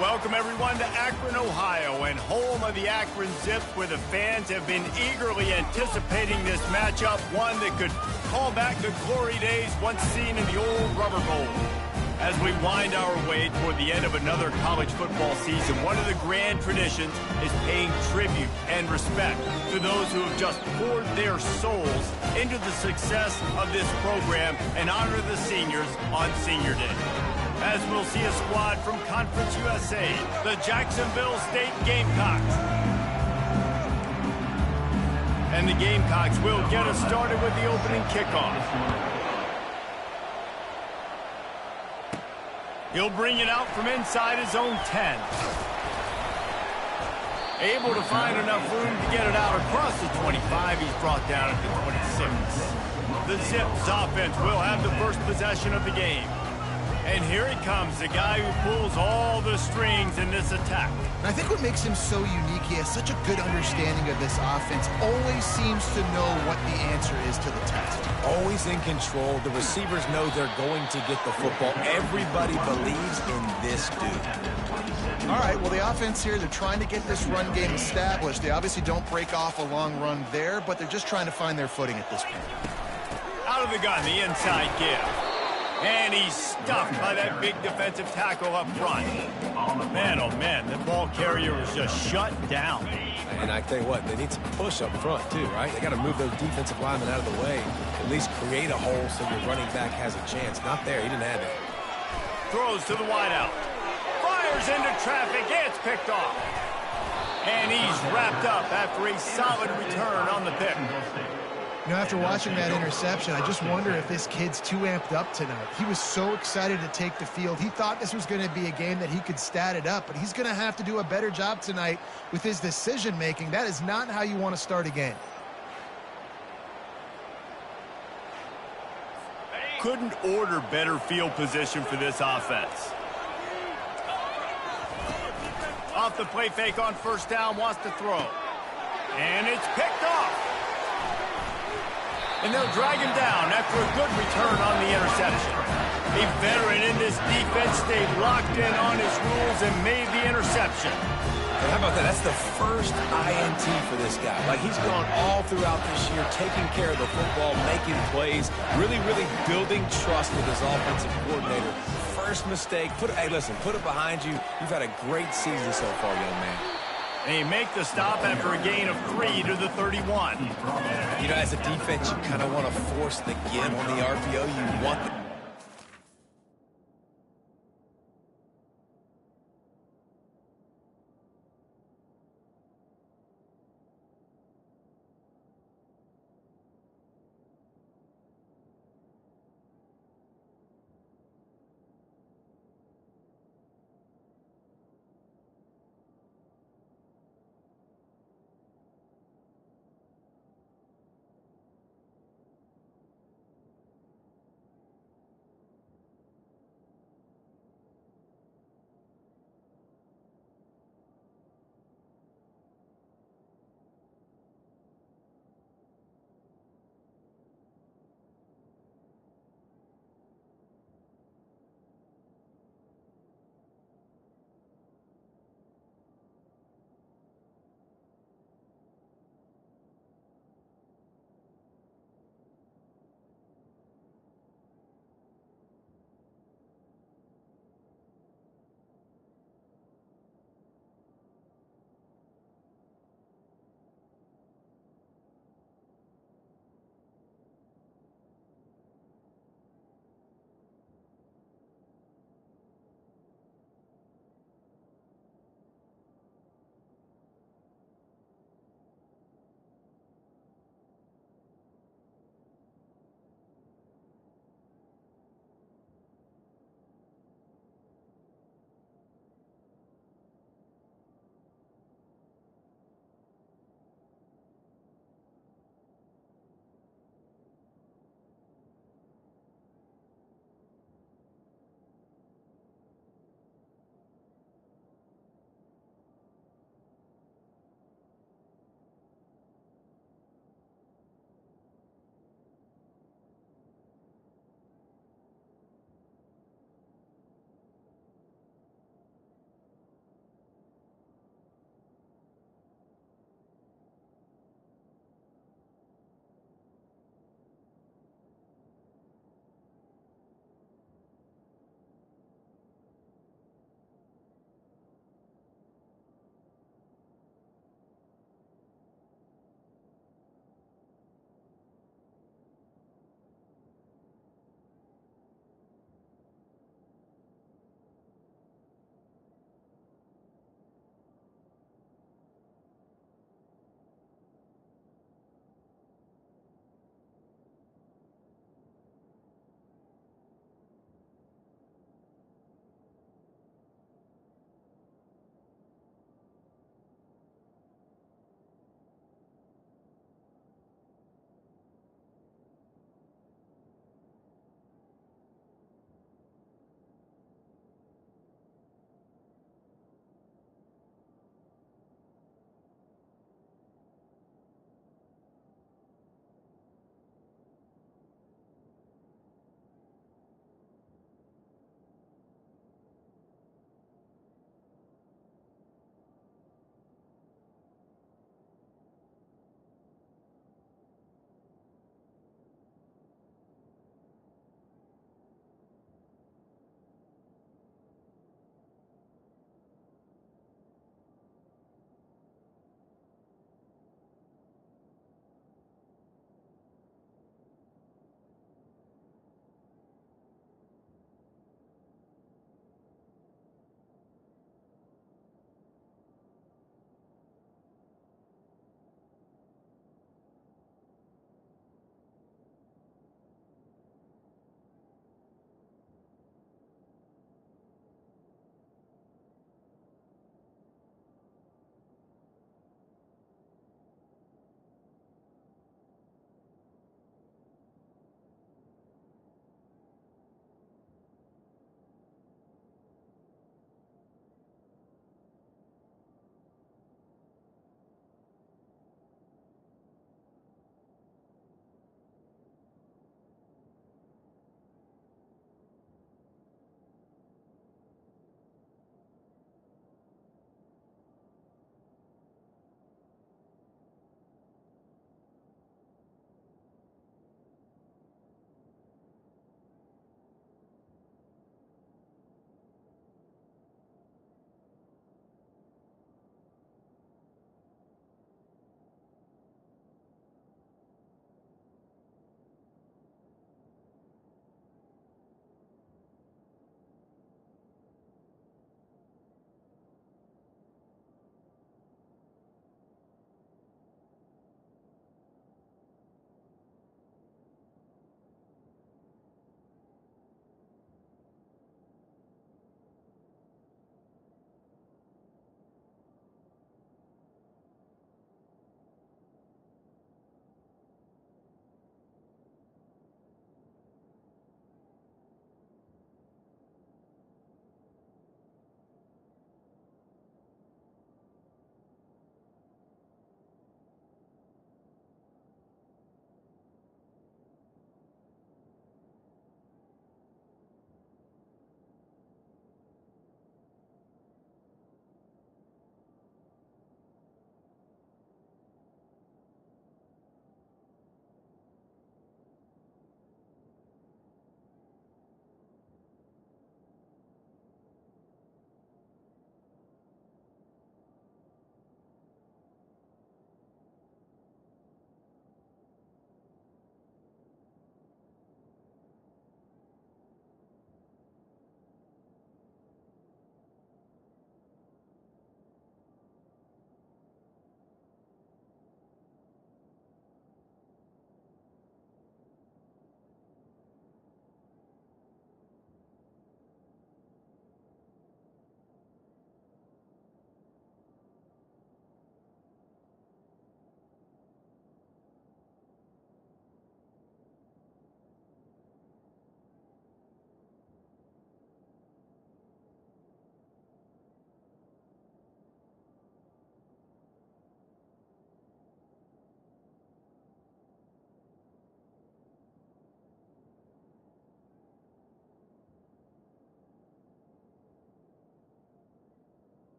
Welcome, everyone, to Akron, Ohio, and home of the Akron Zips, where the fans have been eagerly anticipating this matchup, one that could call back the glory days once seen in the old rubber bowl. As we wind our way toward the end of another college football season, one of the grand traditions is paying tribute and respect to those who have just poured their souls into the success of this program and honor the seniors on Senior Day. As we'll see a squad from Conference USA, the Jacksonville State Gamecocks. And the Gamecocks will get us started with the opening kickoff. He'll bring it out from inside his own 10. Able to find enough room to get it out across the 25. He's brought down at the 26. The Zips offense will have the first possession of the game. And here he comes, the guy who pulls all the strings in this attack. And I think what makes him so unique, he has such a good understanding of this offense, always seems to know what the answer is to the test. Always in control. The receivers know they're going to get the football. Everybody believes in this dude. All right, well, the offense here, they're trying to get this run game established. They obviously don't break off a long run there, but they're just trying to find their footing at this point. Out of the gun, the inside give. And he's stuffed by that big defensive tackle up front. Man, oh man, the ball carrier was just shut down. And I tell you what, they need some push up front too, right? They got to move those defensive linemen out of the way, at least create a hole so your running back has a chance. Not there, he didn't have it. Throws to the wideout. Fires into traffic, it's picked off. And he's wrapped up after a solid return on the pick. You know, after watching that interception, I just wonder if this kid's too amped up tonight. He was so excited to take the field. He thought this was going to be a game that he could stat it up, but he's going to have to do a better job tonight with his decision-making. That is not how you want to start a game. Couldn't order better field position for this offense. Off the play fake on first down, wants to throw. And it's picked off. And they'll drag him down after a good return on the interception. A veteran in this defense stayed locked in on his rules and made the interception. And how about that? That's the first INT for this guy. Like, he's gone all throughout this year, taking care of the football, making plays, really building trust with his offensive coordinator. First mistake, hey, listen, put it behind you. You've had a great season so far, young man. They make the stop after a gain of 3 to the 31. You know, as a defense, you kind of want to force the give on the RPO. You want the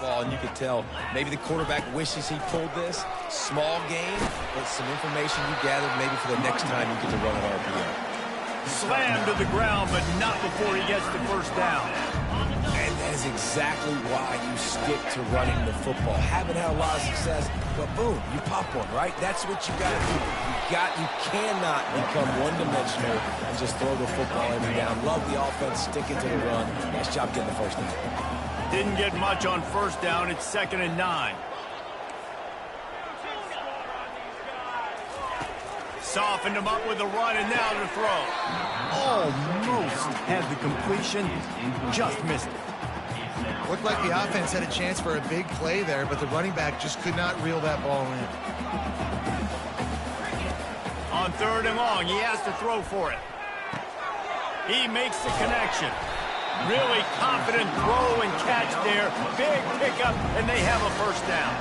football, and you could tell maybe the quarterback wishes he pulled this. Small game, but some information you gathered maybe for the next time you get to run an RPO. Slammed to the ground, but not before he gets the first down. And that is exactly why you stick to running the football. Haven't had a lot of success, but boom, you pop one, right? That's what you got to do. You cannot become one-dimensional and just throw the football every down. Love the offense, sticking to the run. Nice job getting the first down. Didn't get much on first down. It's 2nd and 9. Softened him up with a run, and now to throw. Almost had the completion, just missed it. Looked like the offense had a chance for a big play there, but the running back just could not reel that ball in. On 3rd and long, he has to throw for it. He makes the connection. Really confident throw and catch there. Big pickup, and they have a first down.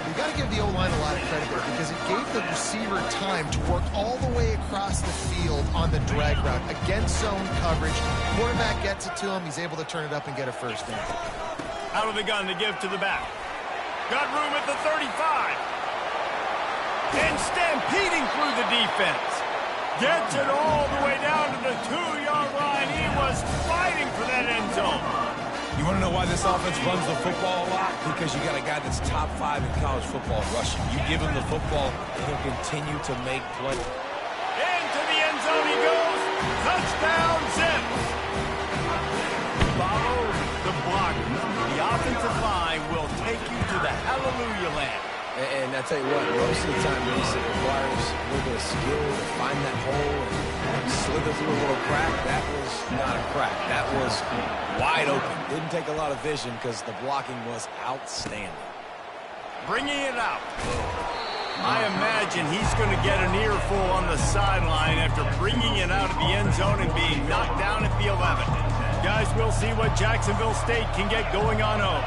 You got to give the O-line a lot of credit there because it gave the receiver time to work all the way across the field on the drag route against zone coverage. Quarterback gets it to him. He's able to turn it up and get a first down. Out of the gun to give to the back. Got room at the 35. And stampeding through the defense. Gets it all the way down to the 2-yard line. He was fighting for that end zone. You want to know why this offense runs the football a lot? Because you got a guy that's top 5 in college football rushing. You give him the football, and he'll continue to make plays. Into the end zone he goes. Touchdown, Zips. Follow the block. The offensive line will take you to the hallelujah land. And I tell you what, most of the time, Reese, it requires a little bit of skill to find that hole and slither through a little crack. That was not a crack. That was wide open. Didn't take a lot of vision because the blocking was outstanding. Bringing it out. I imagine he's going to get an earful on the sideline after bringing it out of the end zone and being knocked down at the 11. Guys, we'll see what Jacksonville State can get going on home.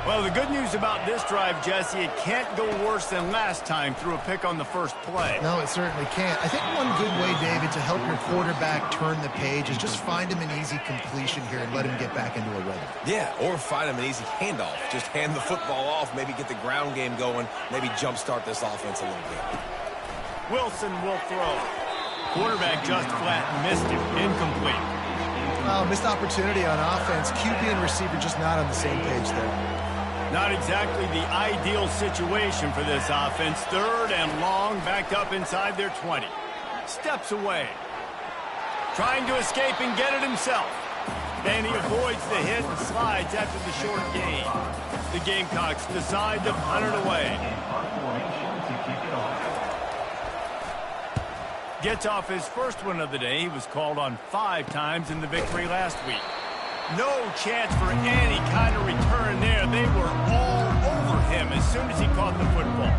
Well, the good news about this drive, Jesse, it can't go worse than last time through a pick on the first play. No, it certainly can't. I think one good way, David, to help your quarterback turn the page is just find him an easy completion here and let him get back into a rhythm. Yeah, or find him an easy handoff. Just hand the football off, maybe get the ground game going, maybe jumpstart this offense a little bit. Wilson will throw. Quarterback just flat missed him. Incomplete. Oh, missed opportunity on offense. QB and receiver just not on the same page there. Not exactly the ideal situation for this offense. 3rd and long, backed up inside their 20. Steps away. Trying to escape and get it himself. And he avoids the hit and slides after the short gain. The Gamecocks decide to punt it away. Gets off his first one of the day. He was called on 5 times in the victory last week. No chance for any kind of return there. They were all over him as soon as he caught the football.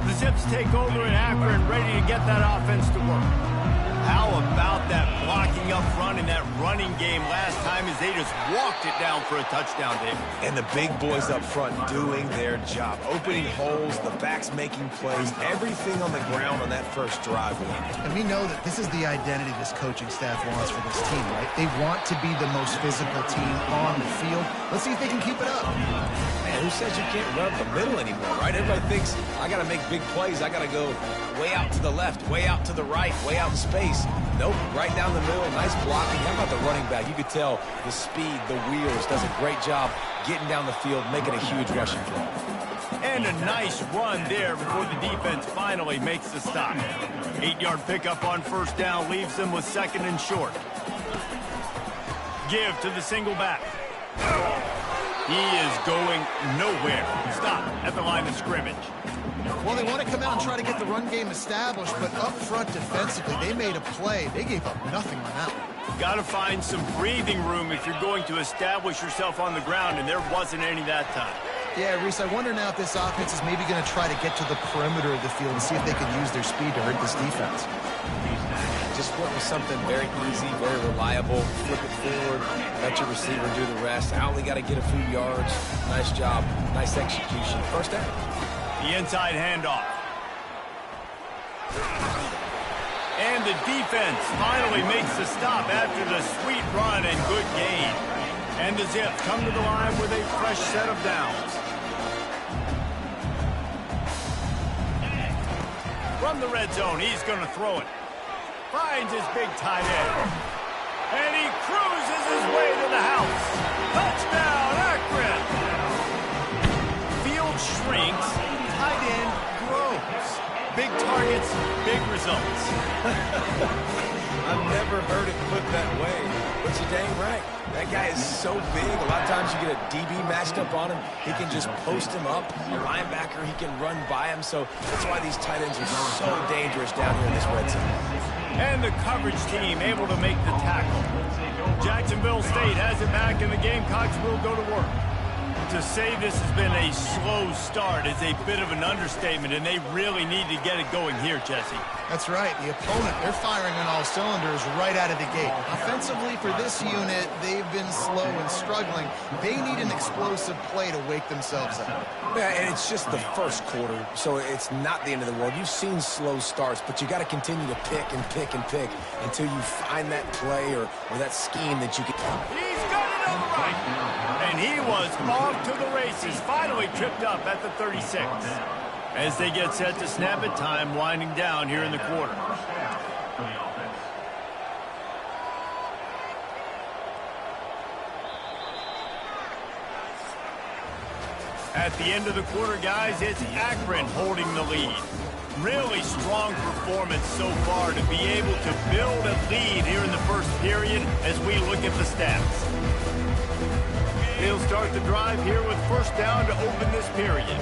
The Zips take over in Akron, ready to get that offense to work. How about that blocking up front and that running game last time as they just walked it down for a touchdown, David? And the big boys up front doing their job. Opening holes, the backs making plays, everything on the ground on that first drive. And we know that this is the identity this coaching staff wants for this team, right? They want to be the most physical team on the field. Let's see if they can keep it up. Man, who says you can't run the middle anymore, right? Everybody thinks, I got to make big plays. I got to go way out to the left, way out to the right, way out in space. Nope, right down the middle, nice blocking. How about the running back? You could tell the speed, the wheels, does a great job getting down the field, making a huge rushing play. And a nice run there before the defense finally makes the stop. 8-yard pickup on first down leaves them with 2nd and short. Give to the single back. He is going nowhere. Stop at the line of scrimmage. Well, they want to come out and try to get the run game established, but up front defensively, they made a play. They gave up nothing on that one. Got to find some breathing room if you're going to establish yourself on the ground, and there wasn't any that time. Yeah, Reese, I wonder now if this offense is maybe going to try to get to the perimeter of the field and see if they can use their speed to hurt this defense. Just went with something very easy, very reliable. Flip it forward, let your receiver do the rest. I only got to get a few yards. Nice job, nice execution. First down. The inside handoff. And the defense finally makes the stop after the sweet run and good gain. And the Zips come to the line with a fresh set of downs. From the red zone, he's going to throw it. Finds his big tight end. And he cruises his way to the house. Touchdown, Akron! Field shrinks, tight end grows. Big targets, big results. I've never heard it put that way, but you're dang right. That guy is so big. A lot of times you get a DB matched up on him. He can just post him up. A linebacker, he can run by him. So that's why these tight ends are so dangerous down here in this red zone. And the coverage team able to make the tackle. Jacksonville State has it back, and the Gamecocks will go to work. To say this has been a slow start is a bit of an understatement, and they really need to get it going here, Jesse. That's right. The opponent, they're firing on all cylinders right out of the gate. Offensively, for this unit, they've been slow and struggling. They need an explosive play to wake themselves up. Yeah, and it's just the first quarter, so it's not the end of the world. You've seen slow starts, but you got to continue to pick and pick and pick until you find that play or that scheme that you can. He's got it on the right. And he was off to the races, finally tripped up at the 36. As they get set to snap it, time winding down here in the quarter. At the end of the quarter, guys, it's Akron holding the lead. Really strong performance so far to be able to build a lead here in the first period as we look at the stats. He'll start the drive here with first down to open this period.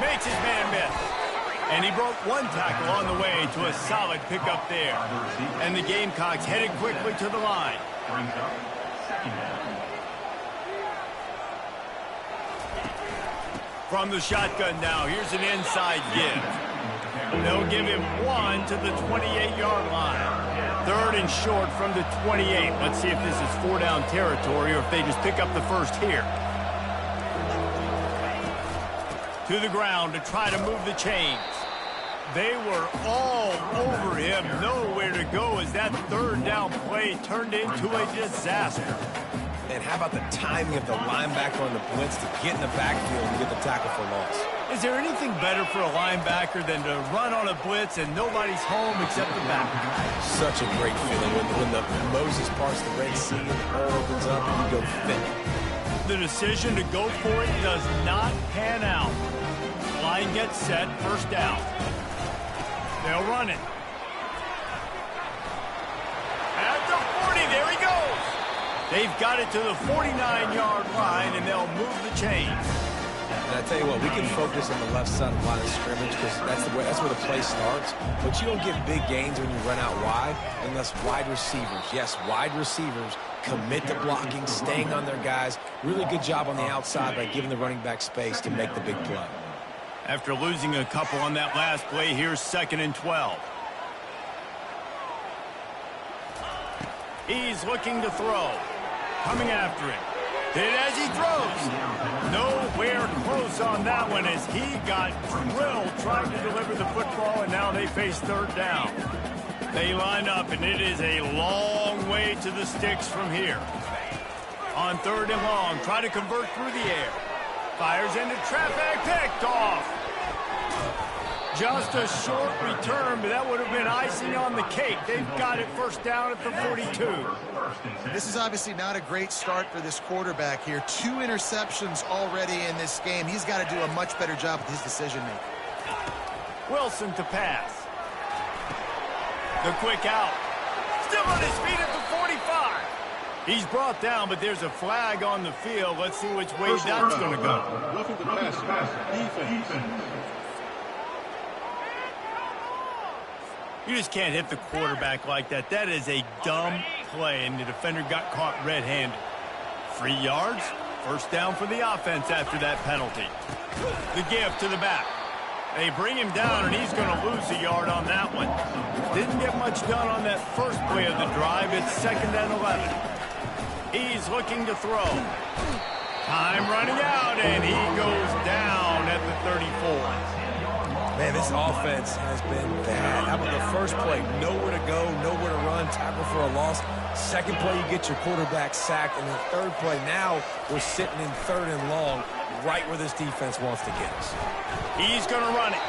Makes his man miss. And he broke one tackle on the way to a solid pickup there. And the Gamecocks headed quickly to the line. From the shotgun now, here's an inside give. They'll give him one to the 28-yard line. Third and short from the 28. Let's see if this is four-down territory or if they just pick up the first here. To the ground to try to move the chains. They were all over him. Nowhere to go as that third down play turned into a disaster. And how about the timing of the linebacker on the blitz to get in the backfield and get the tackle for loss? Is there anything better for a linebacker than to run on a blitz and nobody's home except the back? Such a great feeling when the Moses parts the Red Sea and the air opens up and you go thick. The decision to go for it does not pan out. Line gets set, first down. They'll run it. At the 40, there he goes. They've got it to the 49-yard line, and they'll move the chains. And I tell you what, we can focus on the left side of the line of scrimmage because that's where the play starts. But you don't get big gains when you run out wide unless wide receivers, yes, wide receivers, commit to blocking, staying on their guys. Really good job on the outside by giving the running back space to make the big play. After losing a couple on that last play, here's 2nd and 12. He's looking to throw. Coming after him. Hit as he throws. Nowhere close on that one as he got drilled trying to deliver the football, and now they face third down. They line up, and it is a long way to the sticks from here. On 3rd and long, try to convert through the air. Fires into traffic, picked off. Just a short return, but that would have been icing on the cake. They've got it first down at the 42. This is obviously not a great start for this quarterback here. 2 interceptions already in this game. He's got to do a much better job with his decision-making. Wilson to pass. The quick out. Still on his feet at the 45. He's brought down, but there's a flag on the field. Let's see which way that's going to go. Roughing the passer. Defense. You just can't hit the quarterback like that. That is a dumb play, and the defender got caught red-handed. 3 yards, first down for the offense after that penalty. The give to the back. They bring him down, and he's going to lose a yard on that one. Didn't get much done on that first play of the drive. It's 2nd and 11. He's looking to throw. Time running out, and he goes down at the 34. Man, this offense has been bad. How about the first play? Nowhere to go, nowhere to run, tackle for a loss. Second play, you get your quarterback sacked. And the third play, now we're sitting in 3rd and long, right where this defense wants to get us. He's going to run it.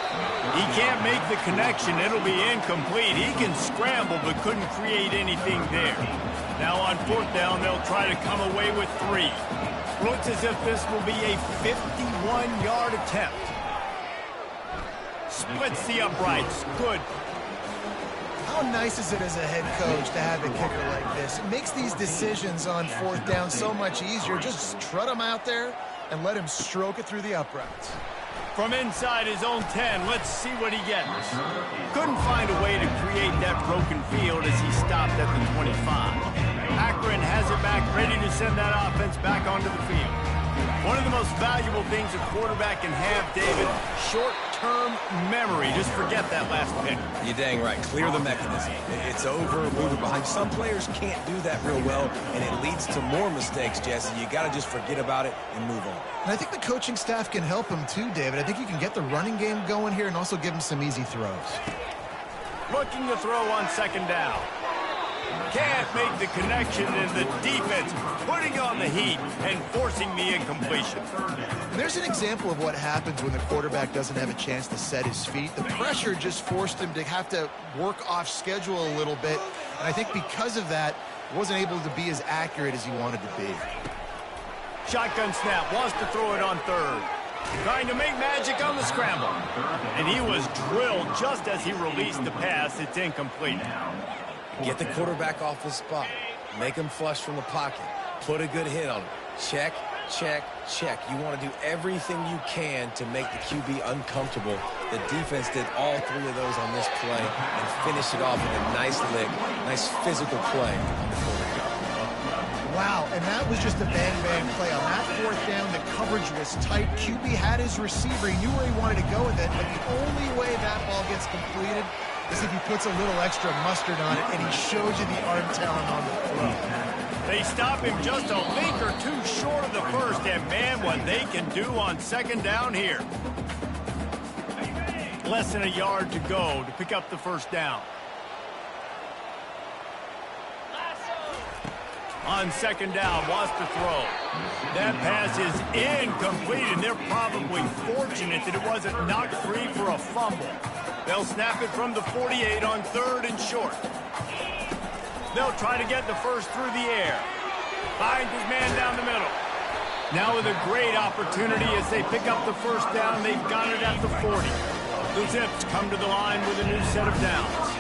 He can't make the connection. It'll be incomplete. He can scramble, but couldn't create anything there. Now on 4th down, they'll try to come away with 3. Looks as if this will be a 51-yard attempt. Splits the uprights. Good. How nice is it as a head coach to have a kicker like this? It makes these decisions on 4th down so much easier. Just trot him out there and let him stroke it through the uprights. From inside his own 10, let's see what he gets. Couldn't find a way to create that broken field as he stopped at the 25. Akron has it back, ready to send that offense back onto the field. One of the most valuable things a quarterback can have, David, short-term memory. Just forget that last pick. You're dang right. Clear the mechanism. It's over, move it behind. Some players can't do that real well, and it leads to more mistakes, Jesse. You got to just forget about it and move on. And I think the coaching staff can help him too, David. I think you can get the running game going here and also give him some easy throws. Looking to throw on 2nd down. Can't make the connection, and the defense putting on the heat and forcing the incompletion. There's an example of what happens when the quarterback doesn't have a chance to set his feet. The pressure just forced him to have to work off schedule a little bit, and I think because of that, wasn't able to be as accurate as he wanted to be. Shotgun snap, wants to throw it on 3rd. Trying to make magic on the scramble. And he was drilled just as he released the pass. It's incomplete. Get the quarterback off his spot. Make him flush from the pocket. Put a good hit on him. Check, check, check. You want to do everything you can to make the QB uncomfortable. The defense did all 3 of those on this play and finished it off with a nice lick, nice physical play on the quarterback. Wow, and that was just a bang-bang play. On that 4th down, the coverage was tight. QB had his receiver. He knew where he wanted to go with it, but the only way that ball gets completed is if he puts a little extra mustard on it, and he shows you the arm talent on the throw. They stop him just a link or 2 short of the first, and man, what they can do on 2nd down here. Less than a yard to go to pick up the 1st down. On 2nd down, wants to throw. That pass is incomplete, and they're probably fortunate that it wasn't knocked free for a fumble. They'll snap it from the 48 on 3rd and short. They'll try to get the first through the air. Finds his man down the middle. Now with a great opportunity as they pick up the 1st down, they've got it at the 40. The Zips come to the line with a new set of downs.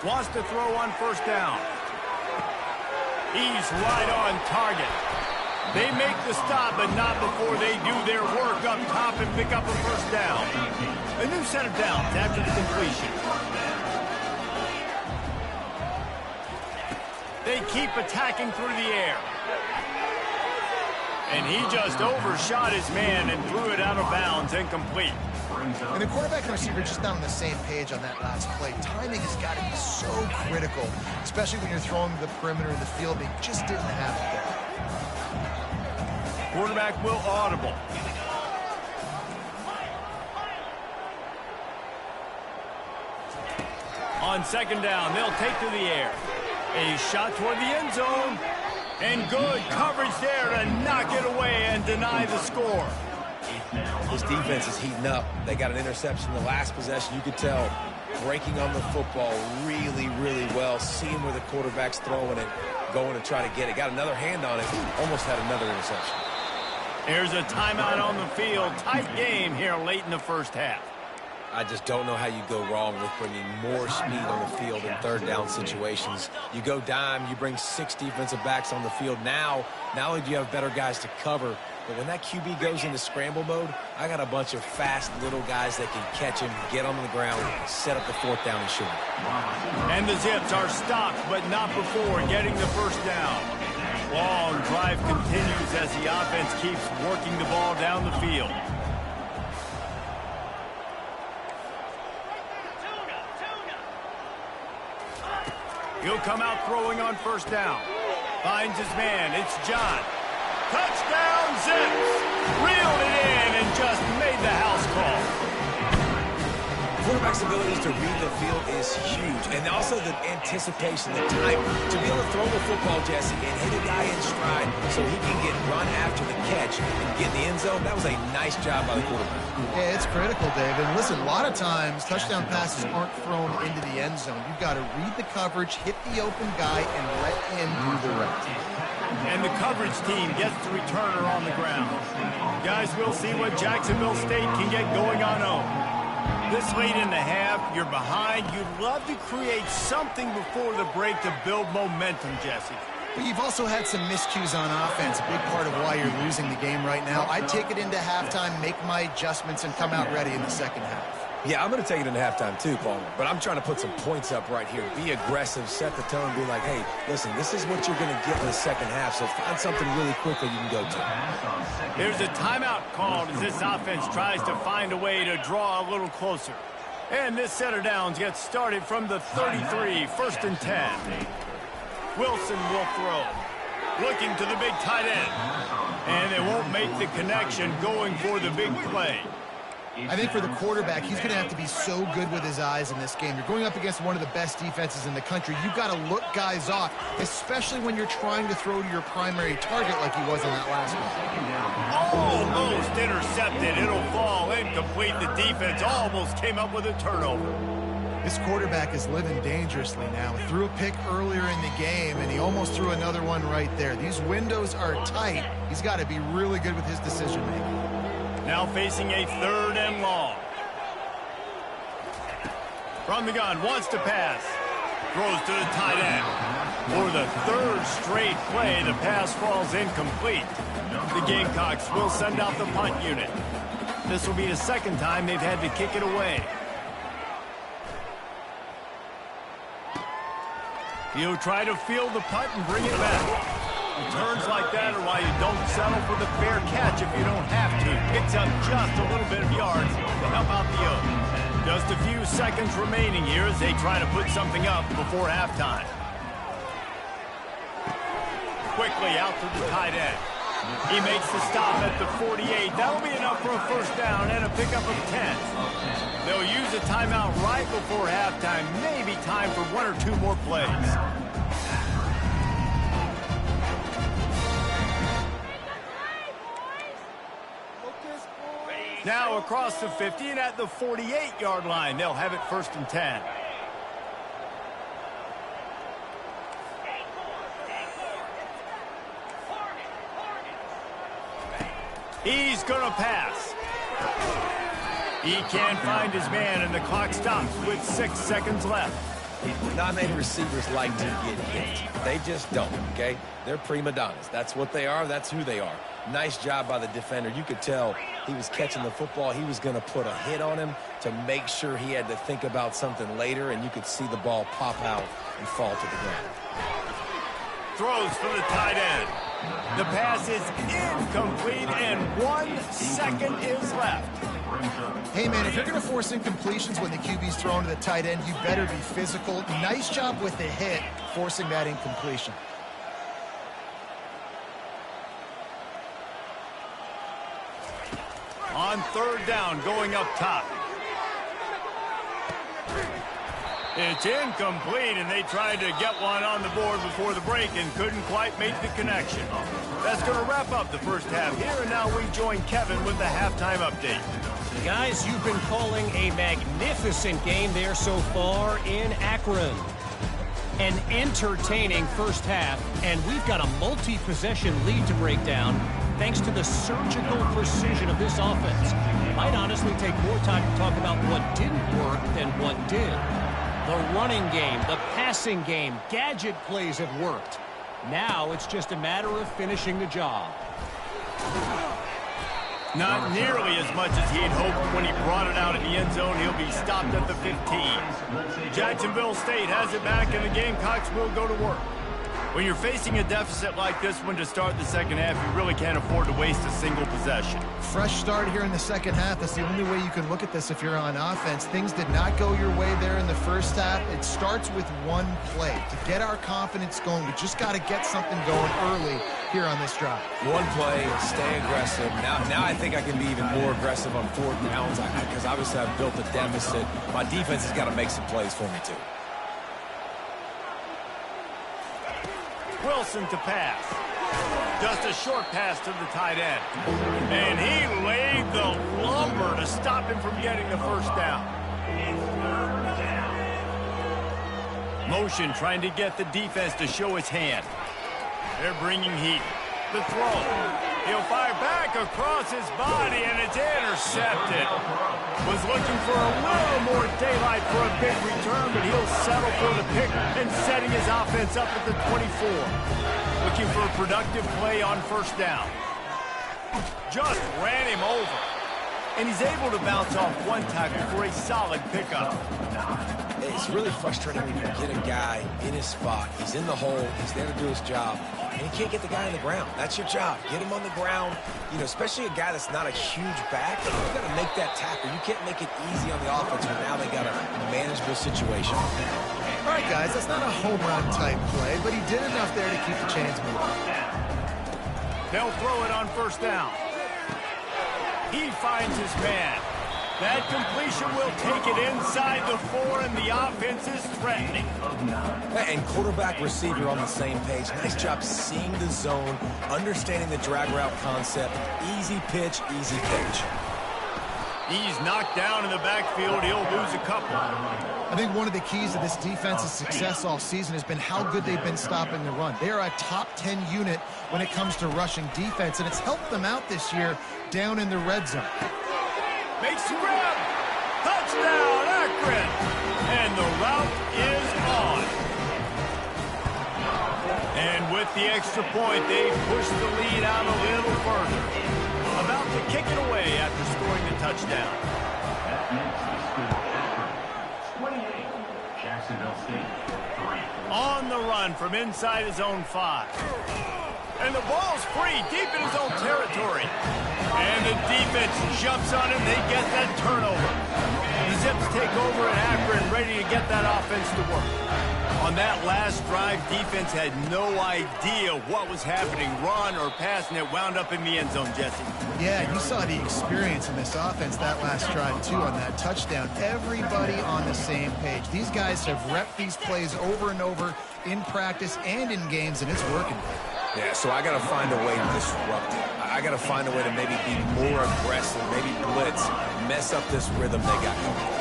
Wants to throw on 1st down. He's right on target. They make the stop, but not before they do their work up top and pick up a 1st down. A new set of downs after the completion. They keep attacking through the air. And he just overshot his man and threw it out of bounds, incomplete. And the quarterback and receiver just not on the same page on that last play. Timing has got to be so critical, especially when you're throwing the perimeter in the field. They just didn't have it there. Quarterback will audible. On 2nd down, they'll take to the air. A shot toward the end zone. And good coverage there to knock it away and deny the score. This defense is heating up. They got an interception the last possession. You could tell breaking on the football really, really well. Seeing where the quarterback's throwing it, going to try to get it. Got another hand on it. Almost had another interception. Here's a timeout on the field. Tight game here late in the 1st half. I just don't know how you go wrong with bringing more speed on the field in 3rd down situations. You go dime, you bring 6 defensive backs on the field. Now, not only do you have better guys to cover, but when that QB goes into scramble mode, I got a bunch of fast little guys that can catch him, get on the ground, set up the 4th down and shoot him. And the Zips are stopped, but not before getting the 1st down. Long drive continues as the offense keeps working the ball down the field. He'll come out throwing on 1st down. Finds his man. It's John. Touchdown, Zips! Reeled it in and just made the house call. quarterback's abilities to read the field is huge. And also the anticipation, the time to be able to throw the football, Jesse, and hit a guy in stride so he can get run after the catch and get in the end zone. That was a nice job by the quarterback. Yeah, it's critical, Dave. And listen, a lot of times touchdown passes aren't thrown into the end zone. You've got to read the coverage, hit the open guy, and let him do the rest. And the coverage team gets the returner on the ground. Guys, we'll see what Jacksonville State can get going on home. This late in the half, you're behind. You'd love to create something before the break to build momentum, Jesse. But you've also had some miscues on offense, a big part of why you're losing the game right now. I'd take it into halftime, make my adjustments, and come out ready in the second half. Yeah, I'm going to take it into halftime too, Palmer. But I'm trying to put some points up right here. Be aggressive, set the tone, be like, hey, listen, this is what you're going to get in the second half, so find something really quickly you can go to. There's a timeout called as this offense tries to find a way to draw a little closer. And this set of downs gets started from the 33, 1st and 10. Wilson will throw. Looking to the big tight end. And they won't make the connection going for the big play. I think for the quarterback, he's going to have to be so good with his eyes in this game. You're going up against one of the best defenses in the country. You've got to look guys off, especially when you're trying to throw to your primary target like he was in that last one. Almost intercepted. It'll fall incomplete. The defense almost came up with a turnover. This quarterback is living dangerously now. He threw a pick earlier in the game, and he almost threw another one right there. These windows are tight. He's got to be really good with his decision-making. Now facing a 3rd and long. From the gun, wants to pass. Throws to the tight end. For the 3rd straight play, the pass falls incomplete. The Gamecocks will send out the punt unit. This will be the 2nd time they've had to kick it away. He'll try to field the punt and bring it back. Returns like that are why you don't settle for the fair catch if you don't have to. Picks up just a little bit of yards to help out the Oaks. Just a few seconds remaining here as they try to put something up before halftime. Quickly out to the tight end. He makes the stop at the 48. That'll be enough for a 1st down and a pickup of 10. They'll use a timeout right before halftime. Maybe time for 1 or 2 more plays. Now across the 50 and at the 48-yard line. They'll have it 1st and 10. He's going to pass. He can't find his man, and the clock stops with 6 seconds left. Not-made receivers like to get hit. They just don't, okay? They're prima donnas. That's what they are. That's who they are. Nice job by the defender. You could tell he was catching the football. He was going to put a hit on him to make sure he had to think about something later, and you could see the ball pop out and fall to the ground. Throws for the tight end. The pass is incomplete, and 1 second is left. Hey, man, if you're going to force incompletions when the QB's thrown to the tight end, you better be physical. Nice job with the hit, forcing that incompletion. On 3rd down, going up top. It's incomplete, and they tried to get one on the board before the break and couldn't quite make the connection. That's going to wrap up the 1st half here, and now we join Kevin with the halftime update. Guys, you've been calling a magnificent game there so far in Akron. An entertaining 1st half, and we've got a multi-possession lead to break down thanks to the surgical precision of this offense. Might honestly take more time to talk about what didn't work than what did. The running game, the passing game, gadget plays have worked. Now it's just a matter of finishing the job. Not nearly as much as he had hoped when he brought it out in the end zone. He'll be stopped at the 15. Jacksonville State has it back, and the Gamecocks will go to work. When you're facing a deficit like this one to start the second half, you really can't afford to waste a single possession. Fresh start here in the second half. That's the only way you can look at this if you're on offense. Things did not go your way there in the first half. It starts with one play. To get our confidence going, we just got to get something going early here on this drive. One play, stay aggressive. Now I think I can be even more aggressive on 4th downs because obviously I've built a deficit. My defense has got to make some plays for me too. Wilson to pass. Just a short pass to the tight end. And he laid the lumber to stop him from getting the first down. Motion trying to get the defense to show its hand. They're bringing heat. The throw. He'll fire back across his body, and it's intercepted. Was looking for a little more daylight for a big return, but he'll settle for the pick and setting his offense up at the 24. Looking for a productive play on first down. Just ran him over. And he's able to bounce off one tackle for a solid pickup. It's really frustrating when you get a guy in his spot. He's in the hole. He's there to do his job. And you can't get the guy on the ground. That's your job. Get him on the ground. You know, especially a guy that's not a huge back. You got to make that tackle. You can't make it easy on the offense when now they got a manageable situation. All right, guys, that's not a home run type play, but he did enough there to keep the chains moving. They'll throw it on first down. He finds his man. That completion will take it inside the 4, and the offense is threatening. And quarterback receiver on the same page. Nice job seeing the zone, understanding the drag route concept. Easy pitch, easy catch. He's knocked down in the backfield. He'll lose a couple. I think one of the keys to this defense's success all season has been how good they've been stopping the run. They are a top 10 unit when it comes to rushing defense, and it's helped them out this year down in the red zone. Makes the grab. Touchdown, Akron. And the route is on. And with the extra point, they push the lead out a little further. About to kick it away after scoring the touchdown. On the run from inside his own 5. And the ball's free deep in his own territory. And the defense jumps on him. They get that turnover. The Zips take over at Akron, ready to get that offense to work. On that last drive, defense had no idea what was happening, run or pass, and it wound up in the end zone, Jesse. Yeah, you saw the experience in this offense that last drive, too, on that touchdown. Everybody on the same page. These guys have repped these plays over and over in practice and in games, and it's working. Yeah, so I got to find a way to disrupt it. I got to find a way to maybe be more aggressive, maybe blitz, mess up this rhythm they got going.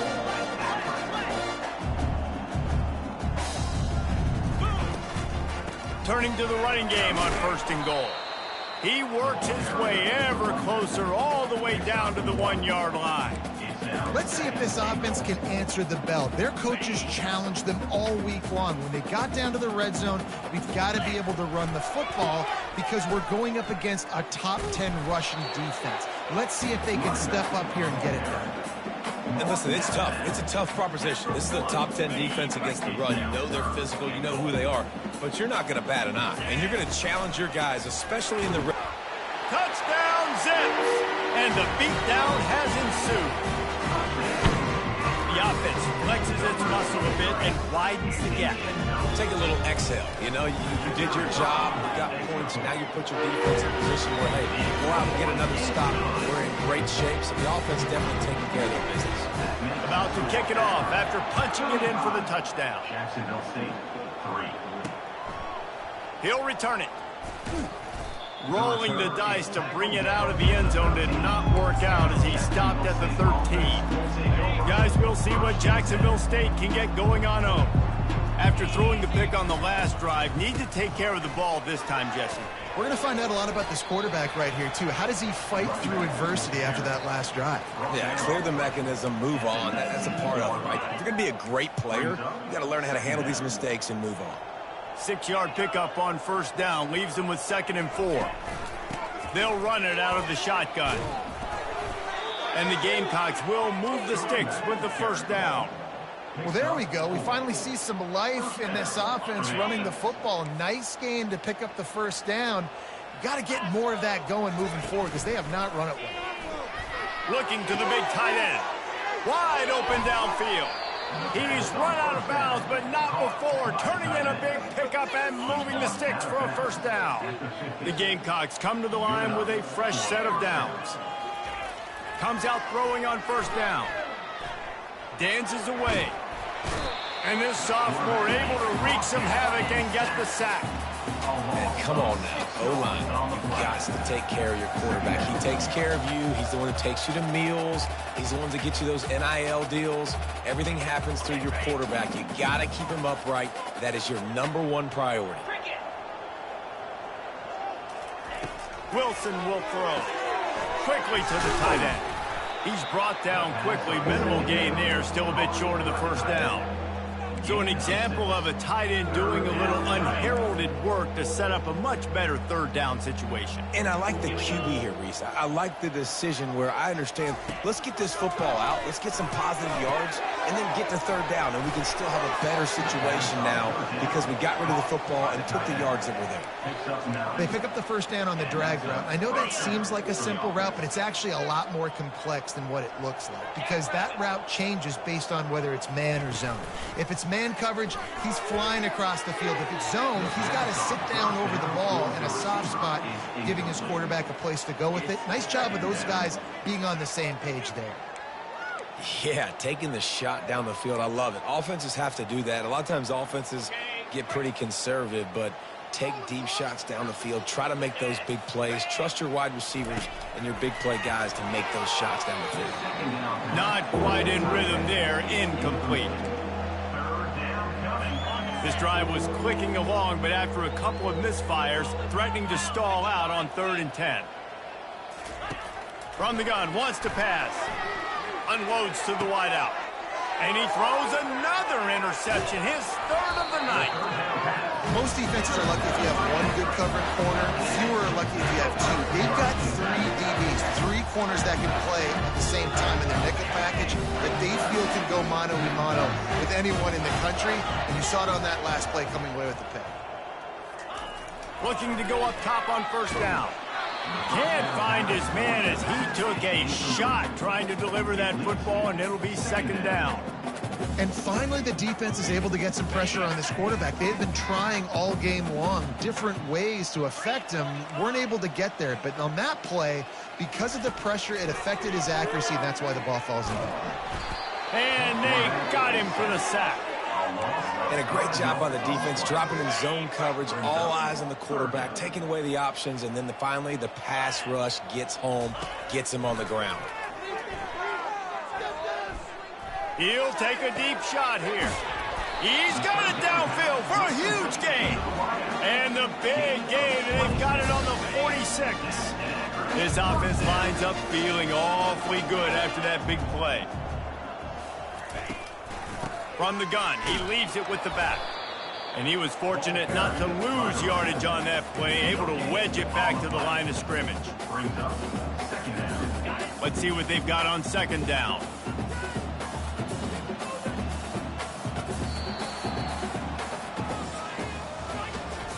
Turning to the running game on 1st and goal. He works his way ever closer all the way down to the 1-yard line. Let's see if this offense can answer the bell. Their coaches challenged them all week long. When they got down to the red zone, we've got to be able to run the football because we're going up against a top 10 rushing defense. Let's see if they can step up here and get it done. And listen, it's tough. It's a tough proposition. This is a top 10 defense against the run. You know they're physical. You know who they are. But you're not going to bat an eye. And you're going to challenge your guys, especially in the red. Touchdown, Zips! And the beatdown has ensued. The offense flexes its muscle a bit and widens the gap. Take a little exhale. You know, you did your job. You got points. Now you put your defense in a position where, hey, go out and get another stop. We're in great shape, so the offense definitely taking care of their business. About to kick it off after punching it in for the touchdown. Jacksonville State, 3. He'll return it. Rolling the dice to bring it out of the end zone did not work out as he stopped at the 13. Guys, we'll see what Jacksonville State can get going on home. After throwing the pick on the last drive, need to take care of the ball this time, Jesse. We're going to find out a lot about this quarterback right here, too. How does he fight through adversity after that last drive? Yeah, clear the mechanism, move on. That's a part of it, right? If you're going to be a great player, you got to learn how to handle these mistakes and move on. 6-yard pickup on 1st down leaves them with 2nd and 4. They'll run it out of the shotgun. And the Gamecocks will move the sticks with the 1st down. Well, there we go. We finally see some life in this offense running the football. Nice game to pick up the first down. Got to get more of that going moving forward because they have not run it well. Looking to the big tight end. Wide open downfield. He's run out of bounds, but not before turning in a big pickup and moving the sticks for a first down. The Gamecocks come to the line with a fresh set of downs. Comes out throwing on first down. Dances away. And this sophomore able to wreak some havoc and get the sack. And come on now, O-line, you've got to take care of your quarterback. He takes care of you. He's the one who takes you to meals. He's the one that gets you those NIL deals. Everything happens through your quarterback. You got to keep him upright. That is your #1 priority. Wilson will throw. Quickly to the tight end. He's brought down quickly. Minimal gain there. Still a bit short of the first down. So an example of a tight end doing a little unheralded work to set up a much better third down situation. And I like the QB here, Reese. I like the decision where I understand, let's get this football out, let's get some positive yards, and then get to third down, and we can still have a better situation now because we got rid of the football and took the yards that were there. They pick up the first down on the drag route. I know that seems like a simple route, but it's actually a lot more complex than what it looks like because that route changes based on whether it's man or zone. If it's man coverage, he's flying across the field. If it's zone, he's got to sit down over the ball in a soft spot, giving his quarterback a place to go with it. Nice job of those guys being on the same page there. Yeah, taking the shot down the field, I love it. Offenses have to do that. A lot of times offenses get pretty conservative, but take deep shots down the field. Try to make those big plays. Trust your wide receivers and your big play guys to make those shots down the field. Not quite in rhythm there. Incomplete. This drive was clicking along, but after a couple of misfires, threatening to stall out on 3rd and 10. From the gun, wants to pass. Unloads to the wideout. And he throws another interception, his 3rd of the night. Most defenses are lucky if you have one good covering corner. Fewer are lucky if you have two. They've got 3 DBs, 3 corners that can play at the same time in their nickel package that they feel can go mano-a-mano with anyone in the country. And you saw it on that last play coming away with the pick. Looking to go up top on first down. Can't find his man as he took a shot trying to deliver that football, and it'll be 2nd down. And finally, the defense is able to get some pressure on this quarterback. They've been trying all game long different ways to affect him. Weren't able to get there. But on that play, because of the pressure, it affected his accuracy, and that's why the ball falls in. And they got him for the sack. And a great job by the defense, dropping in zone coverage, all eyes on the quarterback, taking away the options, and then finally the pass rush gets home, gets him on the ground. He'll take a deep shot here. He's got it downfield for a huge gain. And the big gain, and they've got it on the 46. This offense lines up feeling awfully good after that big play. From the gun, he leaves it with the back. And he was fortunate not to lose yardage on that play, able to wedge it back to the line of scrimmage. Let's see what they've got on 2nd down.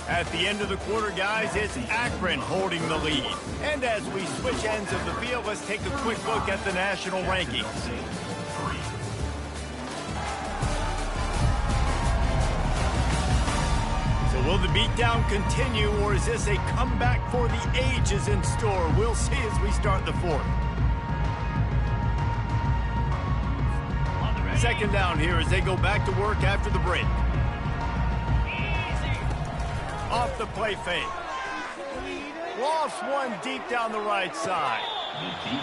At the end of the quarter, guys, it's Akron holding the lead. And as we switch ends of the field, let's take a quick look at the national rankings. So will the beatdown continue, or is this a comeback for the ages in store? We'll see as we start the 4th. 2nd down here as they go back to work after the break. Off the play fake. Lost one deep down the right side.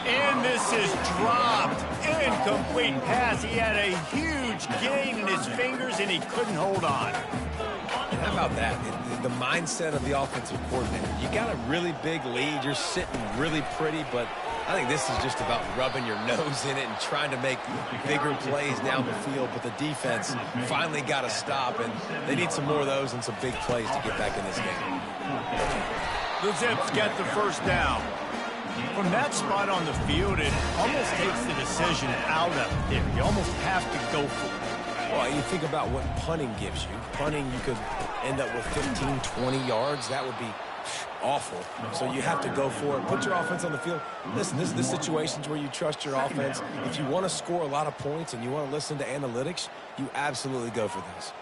And this is dropped. Incomplete pass. He had a huge gain in his fingers, and he couldn't hold on. How about that? The mindset of the offensive coordinator. You got a really big lead. You're sitting really pretty, but I think this is just about rubbing your nose in it and trying to make bigger plays down the field. But the defense finally got a stop, and they need some more of those and some big plays to get back in this game. The Zips get the first down. From that spot on the field, it almost takes the decision out of there. You almost have to go for it. Well, you think about what punting gives you. Punting, you could end up with 15, 20 yards. That would be awful. So you have to go for it. Put your offense on the field. Listen, this situations where you trust your offense. If you want to score a lot of points and you want to listen to analytics, you absolutely go for this.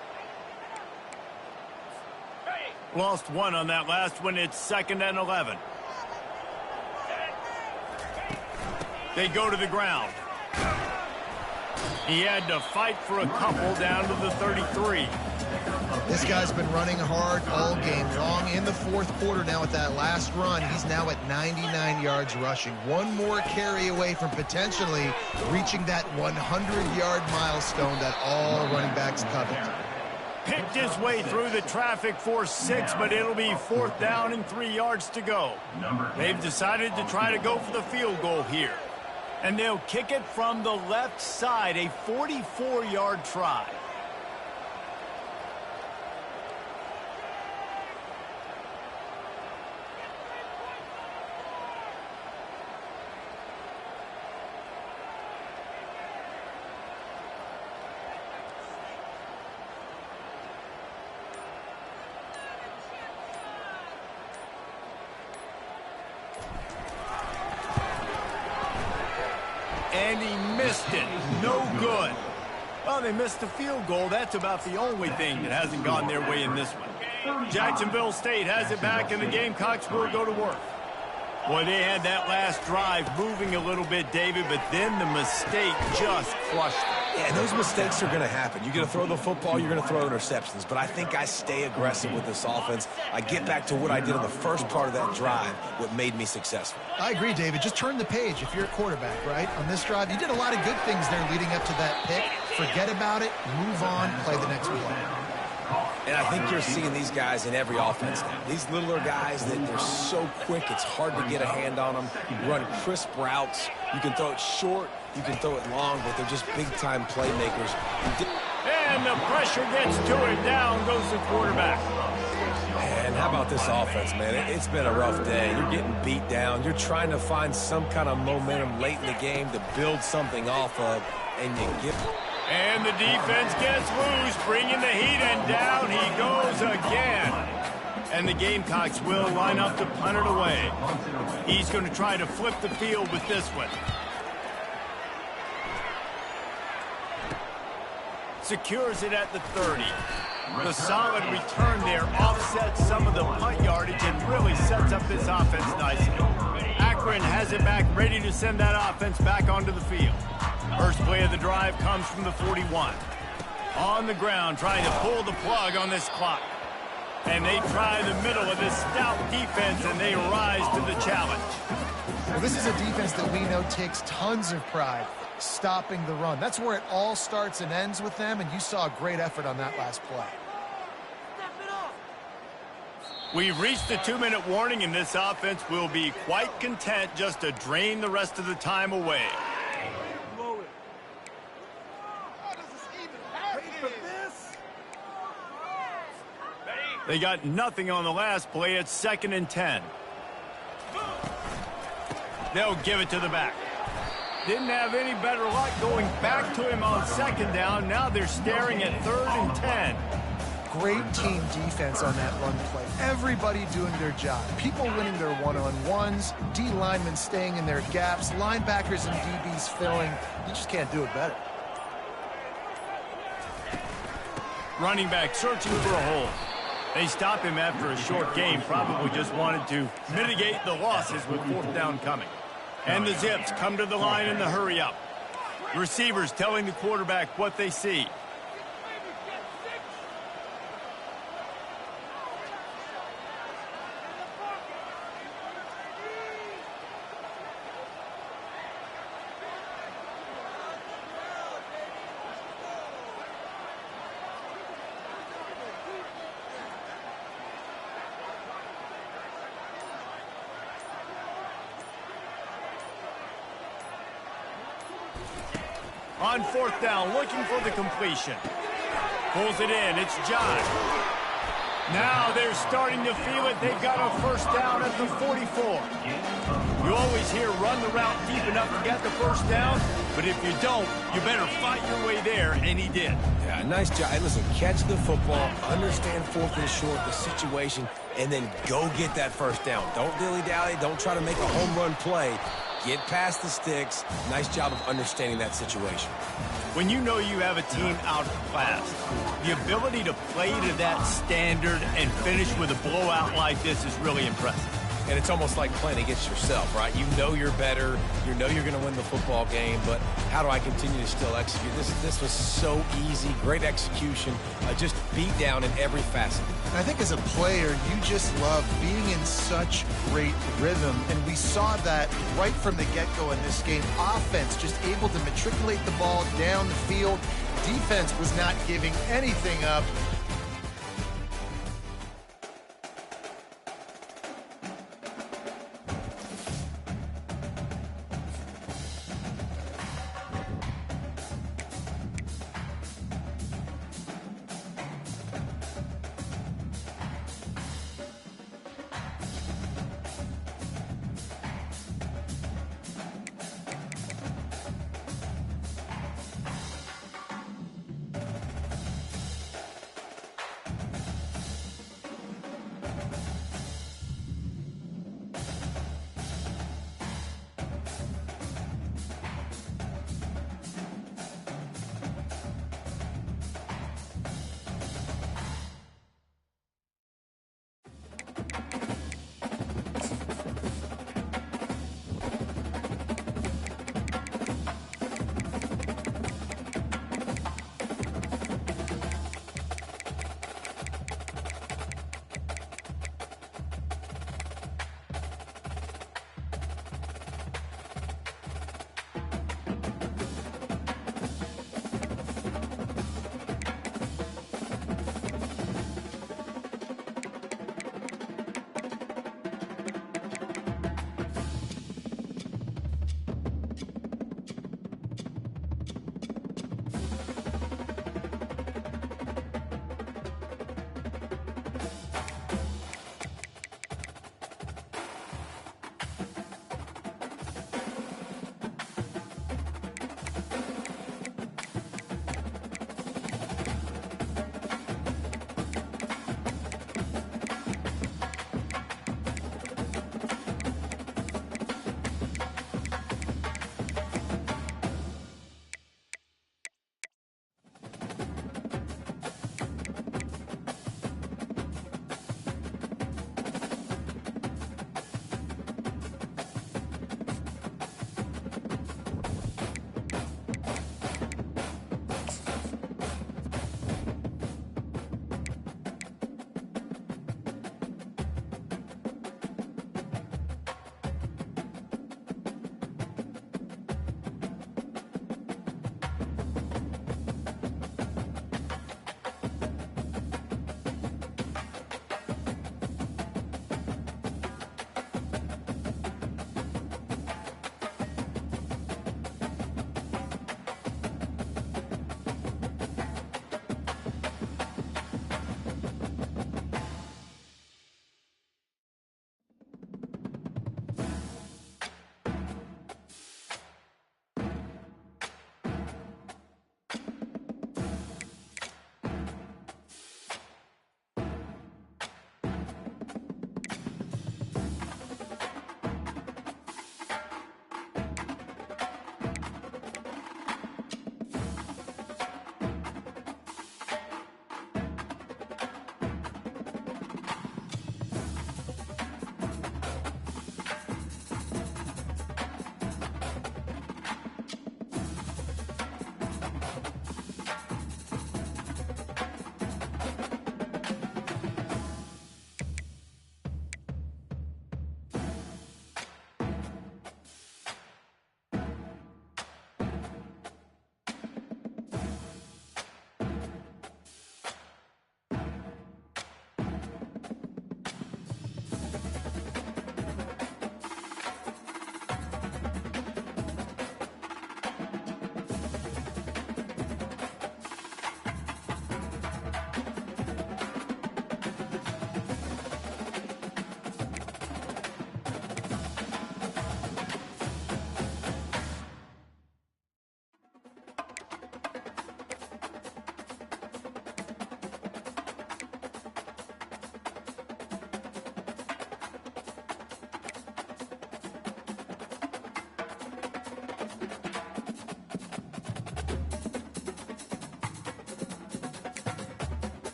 Lost one on that last one. It's 2nd and 11. They go to the ground. He had to fight for a couple down to the 33. This guy's been running hard all game long. In the fourth quarter now with that last run, he's now at 99 yards rushing. One more carry away from potentially reaching that 100-yard milestone that all running backs covet. Picked his way through the traffic for 6, but it'll be 4th down and 3 yards to go. They've decided to try to go for the field goal here. And they'll kick it from the left side, a 44-yard try. And he missed it. No good. Well, they missed the field goal. That's about the only thing that hasn't gone their way in this one. Jacksonville State has it back, and the Gamecocks will go to work. Boy, they had that last drive moving a little bit, David, but then the mistake just crushed them. Yeah, those mistakes are going to happen. You're going to throw the football, you're going to throw interceptions. But I think I stay aggressive with this offense. I get back to what I did in the first part of that drive, what made me successful. I agree, David. Just turn the page if you're a quarterback, right? On this drive, you did a lot of good things there leading up to that pick. Forget about it, move on, play the next play. And I think you're seeing these guys in every offense now. These littler guys, they're so quick, it's hard to get a hand on them. You run crisp routes. You can throw it short, you can throw it long, but they're just big-time playmakers. And the pressure gets to it. Down goes the quarterback. Man, how about this offense, man? It's been a rough day. You're getting beat down. You're trying to find some kind of momentum late in the game to build something off of, and you get... And the defense gets loose, bringing the heat, and down he goes again. And the Gamecocks will line up to punt it away. He's going to try to flip the field with this one. Secures it at the 30. The solid return there offsets some of the punt yardage and really sets up this offense nicely. Akron has it back, ready to send that offense back onto the field. First play of the drive comes from the 41. On the ground, trying to pull the plug on this clock. And they try the middle of this stout defense, and they rise to the challenge. Well, this is a defense that we know takes tons of pride stopping the run. That's where it all starts and ends with them, and you saw a great effort on that last play. We've reached the 2-minute warning, and this offense will be quite content just to drain the rest of the time away. They got nothing on the last play. It's 2nd and 10. They'll give it to the back. Didn't have any better luck going back to him on 2nd down. Now they're staring at 3rd and 10. Great team defense on that run play. Everybody doing their job. People winning their one-on-ones, D linemen staying in their gaps, linebackers and DBs filling. You just can't do it better. Running back searching for a hole. They stop him after a short game. Probably just wanted to mitigate the losses with 4th down coming. And the Zips come to the line in the hurry up. Receivers telling the quarterback what they see. On 4th down, looking for the completion. Pulls it in. It's John. Now they're starting to feel it. They got a first down at the 44. You always hear run the route deep enough to get the first down, but if you don't, you better fight your way there, and he did. Yeah, nice job. Hey, listen, catch the football, understand fourth and short, the situation, and then go get that first down. Don't dilly-dally. Don't try to make a home run play. Get past the sticks. Nice job of understanding that situation. When you know you have a team outclassed, the ability to play to that standard and finish with a blowout like this is really impressive. And it's almost like playing against yourself, right? You know you're better. You know you're going to win the football game, but how do I continue to still execute? This was so easy. Great execution. Just beat down in every facet. I think as a player, you just love being in such great rhythm, and we saw that right from the get-go in this game. Offense just able to matriculate the ball down the field. Defense was not giving anything up.